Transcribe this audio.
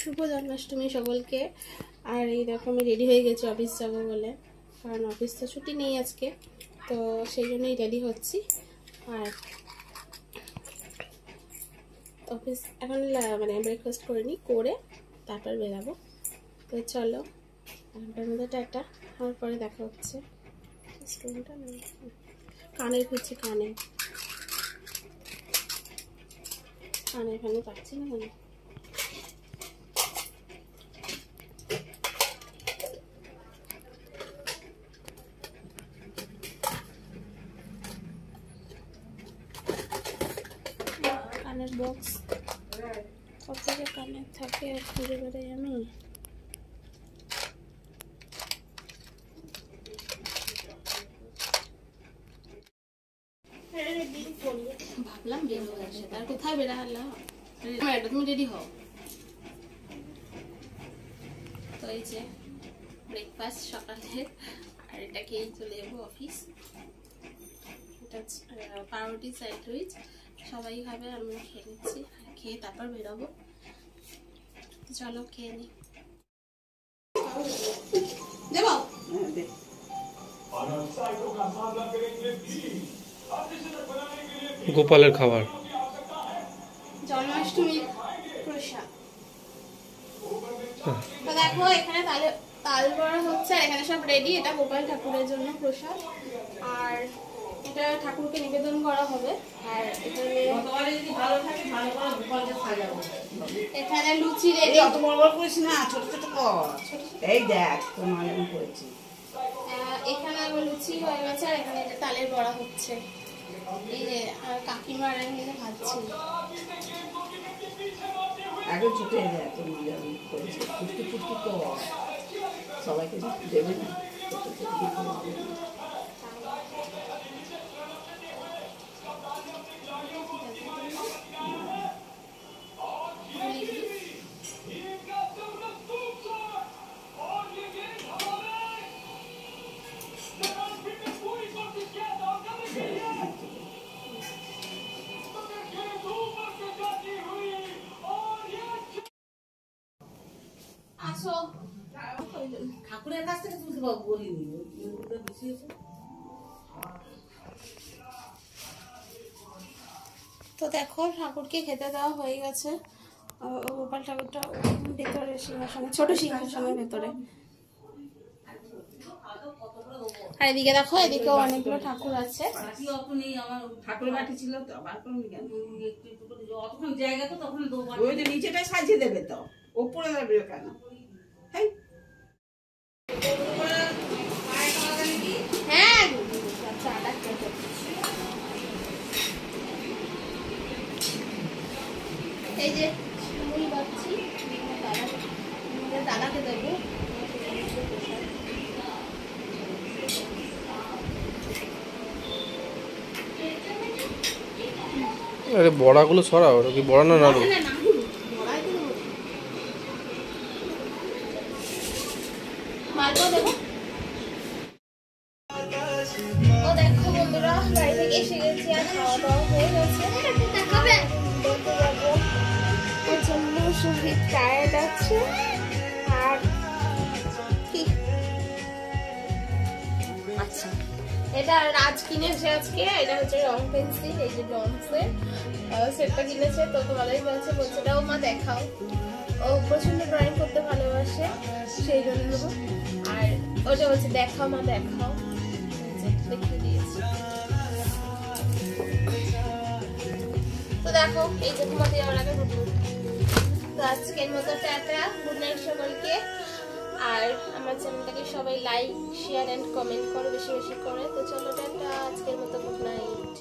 শুভ জন্মাষ্টমী সকলকে। আর এই দেখো আমি রেডি হয়ে গেছি অফিস যাবো বলে, কারণ অফিস তো ছুটি নেই আজকে, তো সেই জন্যই রেডি হচ্ছি। আর অফিস এখন মানে ব্রেকফাস্ট করে নিই, করে তারপর বেরাবো। তো চলো এখনটার মধ্যে টাটা, আমার পরে দেখা হচ্ছে। কানের খুঁজছি, কানে এখানে পাচ্ছি না কেন। কানের বক্স কত যে কানের থাকে খুঁজে বেড়াই আমি। ভাবলাম বের হয়ে আসে, তার কোথায় বেড়া হলাম। তুমি রেডি হও। তো এই যে ব্রেকফাস্ট সকালে, আর এটা খেয়েই চলে যাবো অফিস। এটা পাউরুটি স্যান্ডউইচ সবাই খাবে, আমিও খেয়ে নিচ্ছি, খেয়ে তারপর বেরোবো। চলো খেয়ে নি। গোপালের খাবার, জন্মাষ্টমীর প্রসাদ। তো দেখো এখানে তাল বড়া হচ্ছে, আর এখানে সব রেডি। এটা গোপাল ঠাকুরের জন্য প্রসাদ, আর এটা ঠাকুরকে নিবেদন করা হবে। আর এখানে লুচি রেডি। অত বড় বড় করিস না, ছোট ছোট কর। এই দেখ তোমার আমি করেছি। এখানে লুচি হয়ে গেছে, আর এখানে তালের বড়া হচ্ছে। এই যে কাকিমা আর আমি ভাজছি। আগে ছুটে দেখ তোমার আমি করেছি, ফুটকি ফুটকি কর, সবাইকে দেবে না। ঠাকুরের কাছ থেকে তুলতে পারবো বলিনি, তো দেখো ঠাকুরকে খেতে দেওয়া হয়ে গেছে। গোপাল ঠাকুরটা ভেতরে সিংহাসনে, ছোট সিংহাসনের ভেতরে। আর এদিকে দেখো, এদিকেও অনেকগুলো ঠাকুর আছে। ঠাকুরের বাটি ছিল তো, অতক্ষণ জায়গা তো, তখন ওই যে নিচেটাই সাজিয়ে দেবে, তো ওপরে যাবে কেন? হ্যাঁ এই যে মুড়ি বাচ্ছি, দাদাকে দেবো। আরে বড়াগুলো সরাও, ওটা কি বড়া না নাড়ু? ও দেখো বন্ধুরা, বাড়ি থেকে এসে গেছি, আর খাওয়া দাওয়া হয়ে গেছে। প্রচন্ড শরীর টায়ার্ড আছে। আর কি আচ্ছা, এটা রাজ কিনেছে আজকে। এটা হচ্ছে রং পেন্সিল, এই যে ডমসের সেটটা কিনেছে। তো তোমাদের বলছে এটাও মা দেখাও। ও প্রচন্ড ড্রয়িং করতে ভালোবাসে, সেই জন্য। আর ওটা বলছে দেখাও মা দেখাও, দেখিয়ে দিয়েছি। তো দেখো এই যে ঘুমাতে যাওয়ার আগে তো আজকের মতো টাটা, গুড নাইট সকলকে। আর আমার চ্যানেলটাকে সবাই লাইক, শেয়ার এন্ড কমেন্ট করো বেশি বেশি করে। তো চলো টাটা, আজকের মতো গুড নাইট।